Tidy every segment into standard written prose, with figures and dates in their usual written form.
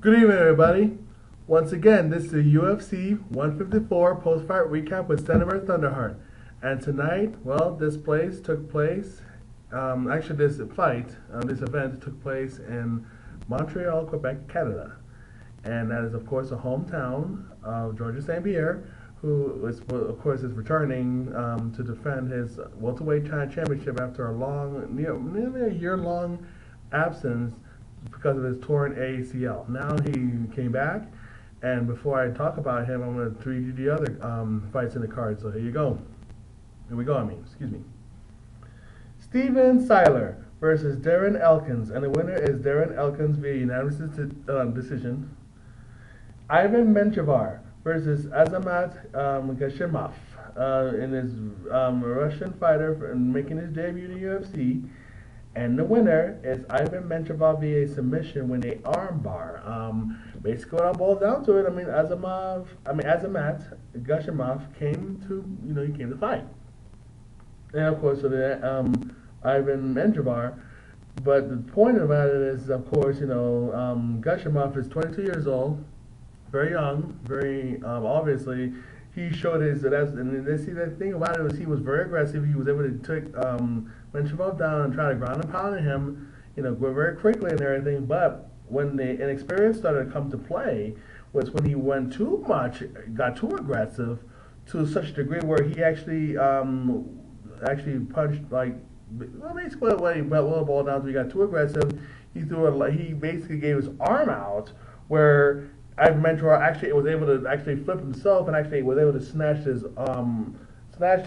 Good evening, everybody. Once again, this is the UFC 154 post-fight recap with Bear Thunder Heart. And tonight, well, this event took place in Montreal, Quebec, Canada. And that is, of course, the hometown of Georges St. Pierre, who, is returning to defend his welterweight championship after nearly a year-long absence because of his torn ACL. Now he came back, and before I talk about him, I'm going to read you the other fights in the card. So here we go. Excuse me. Steven Seiler versus Darren Elkins, and the winner is Darren Elkins via unanimous decision. Ivan Menjivar versus Azamat Gashimov, in his Russian fighter making his debut in the UFC. And the winner is Ivan Menjivar via submission with a armbar. Basically, what it boils down to it, Azamat Gashimov came to fight. And of course, Ivan Menjivar. But the point about it is, of course, Gashimov is 22 years old, very young, very obviously. He showed the thing about it was he was very aggressive. He was able to take Menjivar down and try to ground and pound him, very quickly and everything. But when the inexperience started to come to play, was when he got too aggressive to such a degree where he actually punched basically what it boiled down to. He got too aggressive. He basically gave his arm out where Ivan Menjivar actually was able to flip himself and actually was able to snatch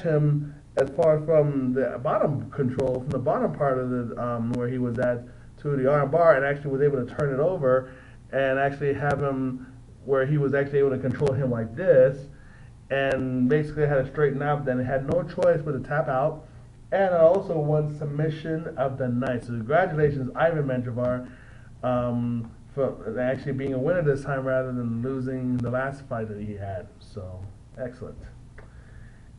him as far from the bottom control, from the bottom part of the where he was at, to the arm bar, and actually was able to turn it over and actually have him where he was actually able to control him like this, and basically had to straighten up. Then had no choice but to tap out, and also won submission of the night. So congratulations, Ivan Menjivar, for actually being a winner this time rather than losing the last fight that he had. So, excellent.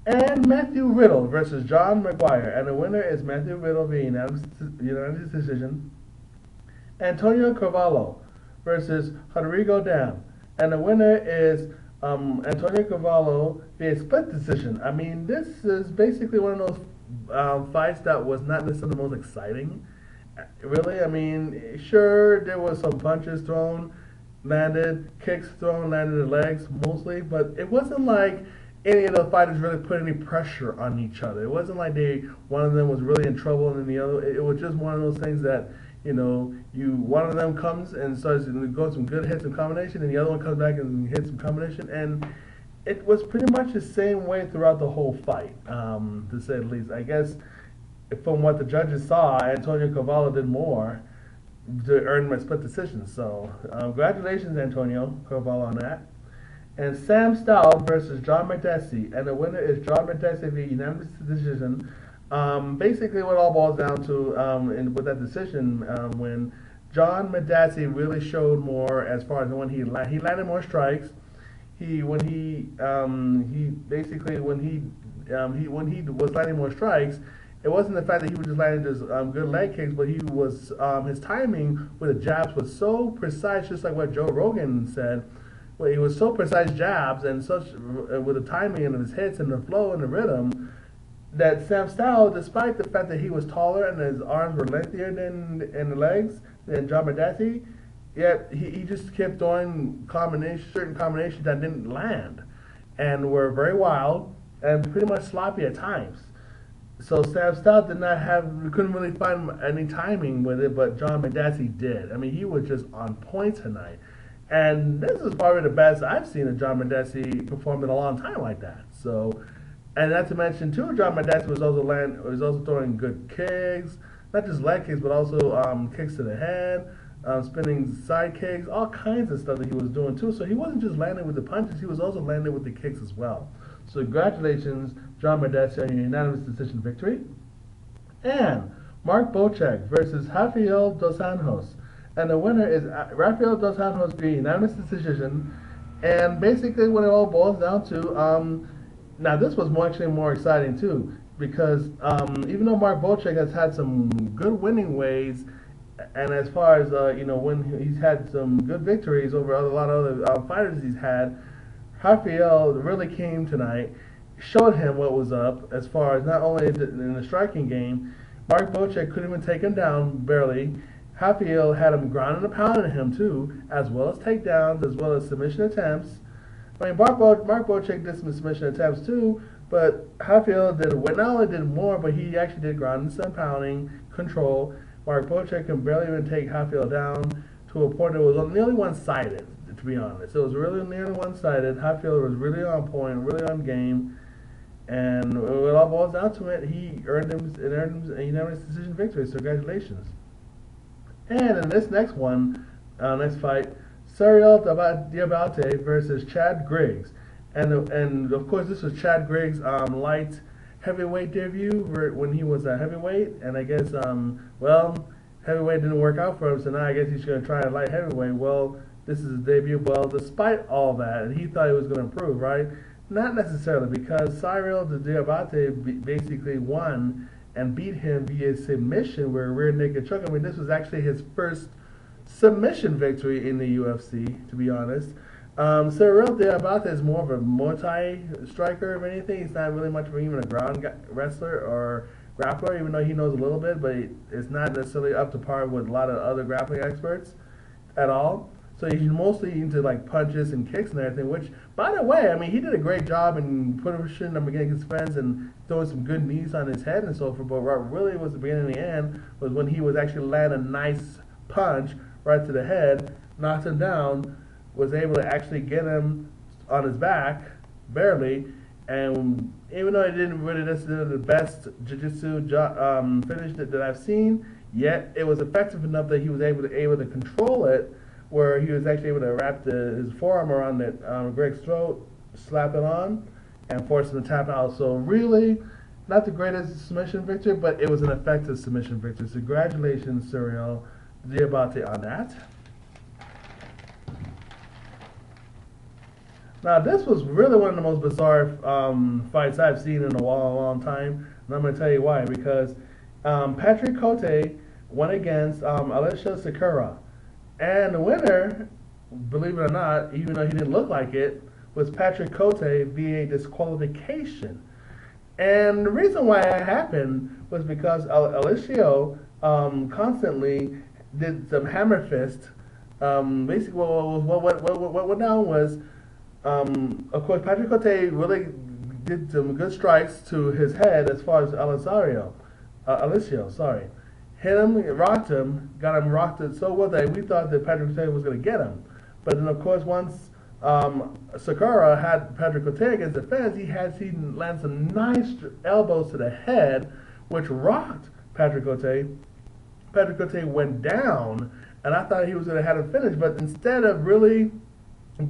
And Matthew Riddle versus John Maguire. And the winner is Matthew Riddle via unanimous decision. Antonio Carvalho versus Rodrigo Damm. And the winner is Antonio Carvalho via split decision. This is basically one of those fights that was not necessarily the most exciting. Really, sure, there was some punches thrown, landed, kicks thrown, landed the legs mostly, but it wasn't like any of the fighters really put any pressure on each other. It wasn't like one of them was really in trouble and then the other. It was just one of those things that, one of them comes and starts to go some good hits and combination, and the other one comes back and hits some combination, and it was pretty much the same way throughout the whole fight, to say the least. I guess from what the judges saw, Antonio Carvalho did more to earn my split decision. So, congratulations, Antonio Carvalho, on that. And Sam Stout versus John Makdessi, and the winner is John Makdessi via unanimous decision. Basically, what it all boils down to with that decision, when John Makdessi really showed more as far as when he landed more strikes. When he was landing more strikes, it wasn't the fact that he was just landing just good leg kicks, but his timing with the jabs was so precise, just like what Joe Rogan said. Well, he was so precise jabs and such with the timing of his hits and the flow and the rhythm that Sam Stout, despite the fact that he was taller and his arms were lengthier in the legs than John Makdessi, yet he just kept throwing certain combinations that didn't land and were very wild and pretty much sloppy at times. So Sam Stout couldn't really find any timing with it, but John Makdessi did. He was just on point tonight. And this is probably the best I've seen of John Makdessi perform in a long time like that. So, and not to mention too, John Makdessi was also throwing good kicks, not just leg kicks, but also kicks to the head, spinning side kicks, all kinds of stuff that he was doing too. So he wasn't just landing with the punches, he was also landing with the kicks as well. So congratulations, John Makdessi, on your unanimous decision victory. And Mark Bocek versus Rafael dos Anjos. And the winner is Rafael dos Anjos via unanimous decision. And basically what it all boils down to, now this was actually more exciting too, because even though Mark Bocek has had some good winning ways And as far as when he's had some good victories over a lot of other fighters he's had, Rafael really came tonight, showed him what was up as far as not only in the striking game. Mark Bocek couldn't even take him down, barely. Rafael had him grounding and pounding him too, as well as takedowns, as well as submission attempts. I mean, Mark Bocek did some submission attempts too, but Rafael not only did more, but he actually did grounding and pounding, control. Mark Bocek can barely even take Rafael down to a point that was nearly one-sided, to be honest. It was really nearly one-sided. Rafael was really on point, really on game, and when it all boils down to it, he earned him a unanimous decision victory. So congratulations. And in this next one, next fight, Cyrille Diabate versus Chad Griggs, and of course this was Chad Griggs' light heavyweight debut when he was a heavyweight, and I guess heavyweight didn't work out for him, so now I guess he's going to try a light heavyweight. Well, this is his debut. Well, despite all that, and he thought he was going to improve, right? Not necessarily, because Cyrille Diabate basically won and beat him via submission with a rear naked choke. I mean, this was actually his first submission victory in the UFC, to be honest. Cyrille Diabate is more of a Muay Thai striker, if anything. He's not really much of even a ground wrestler or grappler, even though he knows a little bit, but it's not necessarily up to par with a lot of other grappling experts at all. So he's mostly into like punches and kicks and everything, which, by the way, I mean, he did a great job in pushing him against his friends and throwing some good knees on his head and so forth. But what really was the beginning and the end was when he was actually landing a nice punch right to the head, knocked him down, was able to actually get him on his back, barely, and even though it didn't really necessarily the best jiu-jitsu finish that I've seen, yet it was effective enough that he was able to control it, where he was actually able to wrap his forearm around Greg's throat, slap it on, and force him to tap out. So really, not the greatest submission victory, but it was an effective submission victory. So congratulations, Cyrille Diabate, on that. Now, this was really one of the most bizarre fights I've seen in a long time, and I'm going to tell you why. Because Patrick Cote went against Alessio Sakara, and the winner, believe it or not, even though he didn't look like it, was Patrick Cote via disqualification. And the reason why it happened was because Alessio constantly did some hammer fist. Basically, what went down was, of course, Patrick Cote really did some good strikes to his head as far as Alessio, hit him, rocked him, got him rocked it so well that we thought that Patrick Cote was going to get him. But then, of course, once Sakara had Patrick Cote against the fence, he landed some nice elbows to the head, which rocked Patrick Cote. Patrick Cote went down, and I thought he was going to have him finished, but instead of really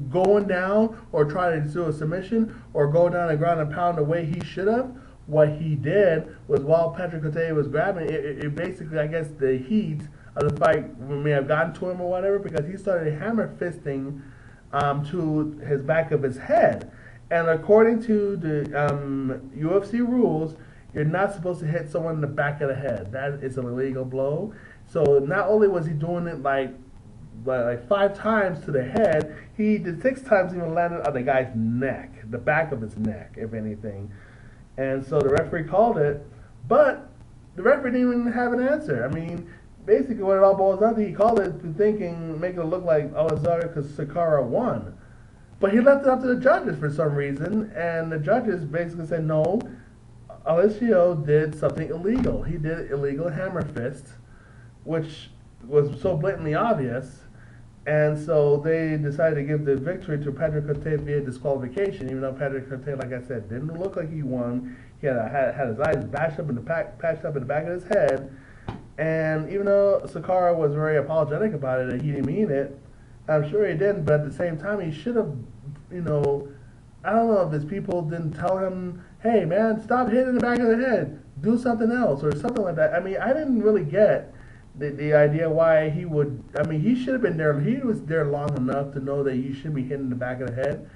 going down or trying to do a submission or go down and ground and pound the way he should have, what he did was while Patrick Cote was grabbing, it basically, I guess, the heat of the fight may have gotten to him or whatever, because he started hammer fisting to his back of his head. And according to the UFC rules, you're not supposed to hit someone in the back of the head. That is an illegal blow. So not only was he doing it like 5 times to the head, he did 6 times even landed on the guy's neck, the back of his neck, if anything. And so the referee called it, but the referee didn't even have an answer. I mean, basically what it all boils down to, he called it making it look like Alessio because Sakara won. But he left it up to the judges for some reason, and the judges basically said, no, Alessio did something illegal. He did illegal hammer fist, which was so blatantly obvious. And so they decided to give the victory to Patrick Cote via disqualification, even though Patrick Cote, like I said, didn't look like he won. He had his eyes patched up in the back of his head. And even though Sakara was very apologetic about it and he didn't mean it, I'm sure he didn't, but at the same time, he should have, I don't know if his people didn't tell him, hey, man, stop hitting the back of the head. Do something else or something like that. I mean, I didn't really get the idea why he would, he should have been there. He was there long enough to know that you shouldn't be hitting the back of the head.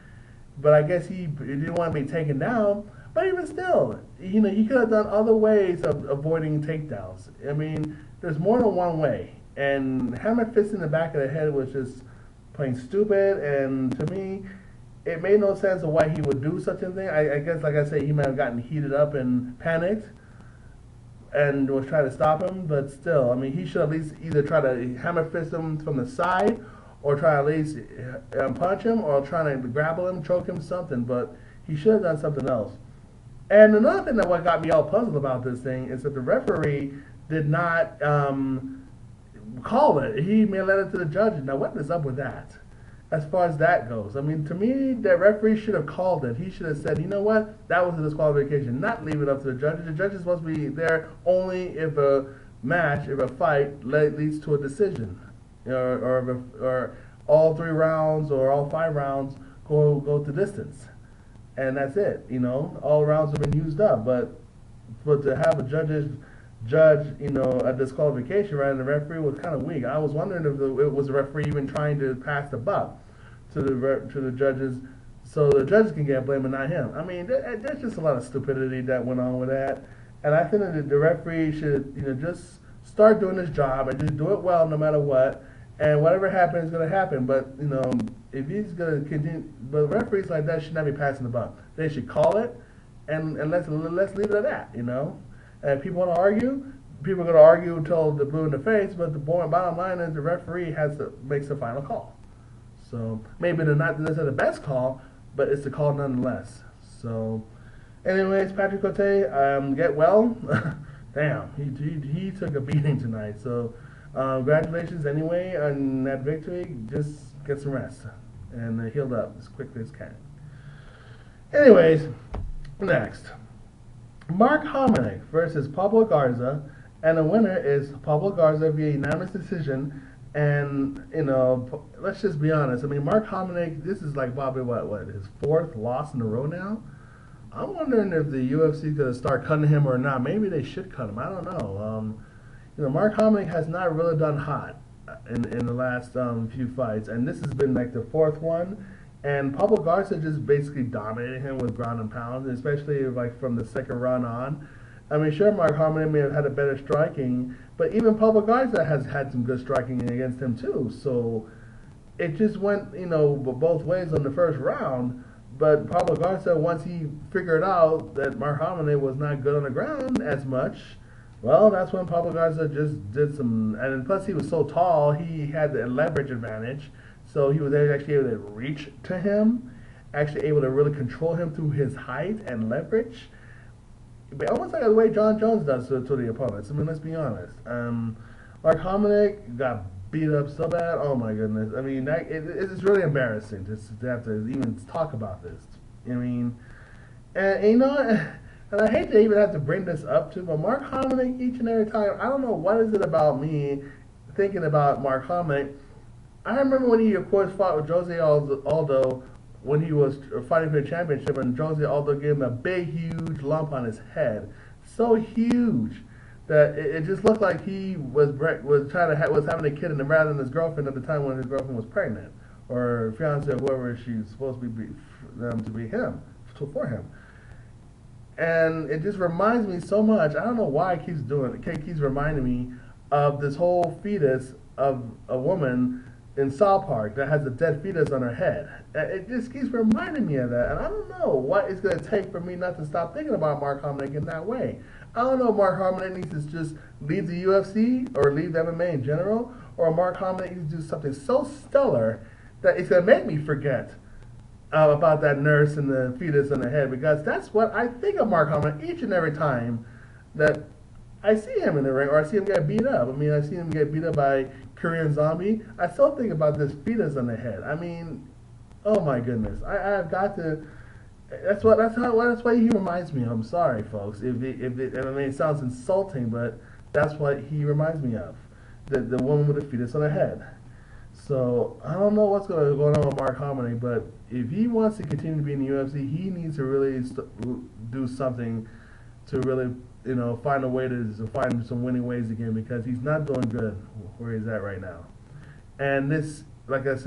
But I guess he didn't want to be taken down. But even still, he could have done other ways of avoiding takedowns. I mean, there's more than one way. And hammer fist in the back of the head was just plain stupid. And to me, it made no sense of why he would do such a thing. I guess, like I said, he might have gotten heated up and panicked and was trying to stop him. But still, I mean, he should at least either try to hammer fist him from the side or try to at least punch him or try to grapple him, choke him, something. But he should have done something else. And another thing that what got me all puzzled about this thing is that the referee did not call it. He may have let it to the judges. Now, what is up with that? As far as that goes, I mean, to me, the referee should have called it. He should have said, you know what, that was a disqualification. Not leave it up to the judges. The judges supposed to be there only if a match, if a fight leads to a decision, or all 3 rounds or all 5 rounds go to distance. And that's it, you know. All rounds have been used up, but to have a judge, you know, a disqualification rather than the referee was kind of weak. I was wondering if it was the referee even trying to pass the buck to the judges, so the judges can get blamed and not him. I mean, there's just a lot of stupidity that went on with that, and I think that the referee should, you know, just start doing his job and just do it well no matter what. And whatever happens is going to happen. But, you know, if he's going to continue, but referees like that should not be passing the buck. They should call it, and let's leave it at that, you know. And if people want to argue, people are going to argue until they're blue in the face. But the bottom line is the referee makes the final call. So maybe they're not necessarily the best call, but it's the call nonetheless. So, anyways, Patrick Cote, get well. Damn, he took a beating tonight. So. Congratulations anyway on that victory. Just get some rest and healed up as quickly as can. Anyways, next, Mark Hominick versus Pablo Garza, and the winner is Pablo Garza via unanimous decision. And you know, let's just be honest. I mean, Mark Hominick, this is like probably what his 4th loss in a row now. I'm wondering if the UFC is gonna start cutting him or not. Maybe they should cut him. I don't know. You know, Mark Hominick has not really done hot in the last few fights, and this has been like the 4th one. And Pablo Garza just basically dominated him with ground and pound, especially like from the 2nd round on. I mean, sure, Mark Hominick may have had a better striking, but even Pablo Garza has had some good striking against him too. So it just went, you know, both ways on the 1st round. But Pablo Garza, once he figured out that Mark Hominick was not good on the ground as much, well, that's when Pablo Garza just did some, and plus he was so tall, he had the leverage advantage, so he was actually able to reach to him, actually able to really control him through his height and leverage, but almost like the way John Jones does to the opponents. I mean, let's be honest. Mark Hominick got beat up so bad, oh my goodness. I mean, it's really embarrassing to have to even talk about this. I mean, and you know, and I hate to even have to bring this up too, but Mark Hominick, each and every time, I don't know what is it about me thinking about Mark Hominick. I remember when he, of course, fought with Jose Aldo when he was fighting for the championship, and Jose Aldo gave him a big, huge lump on his head, so huge that it just looked like he was having a kid, and rather than his girlfriend at the time when his girlfriend was pregnant, or fiance, or whoever she's supposed to be for him. And it just reminds me so much. I don't know why it keeps doing it. It keeps reminding me of this whole fetus of a woman in South Park that has a dead fetus on her head. It just keeps reminding me of that. And I don't know what it's going to take for me not to stop thinking about Mark Hominick in that way. I don't know if Mark Hominick needs to just leave the UFC or leave the MMA in general, or Mark Hominick needs to do something so stellar that it's going to make me forget about that nurse and the fetus in the head, because that's what I think of Mark Hominick each and every time that I see him in the ring or I see him get beat up. I mean, I see him get beat up by Korean Zombie. I still think about this fetus on the head. I mean, oh my goodness, I've got to. That's why he reminds me of. I'm sorry, folks. I mean, it sounds insulting, but that's what he reminds me of. The woman with the fetus on her head. So I don't know what's going on with Mark Hominick, but if he wants to continue to be in the UFC, he needs to really do something to really, you know, find a way to find some winning ways again, because he's not doing good where he's at right now. And this, like I said,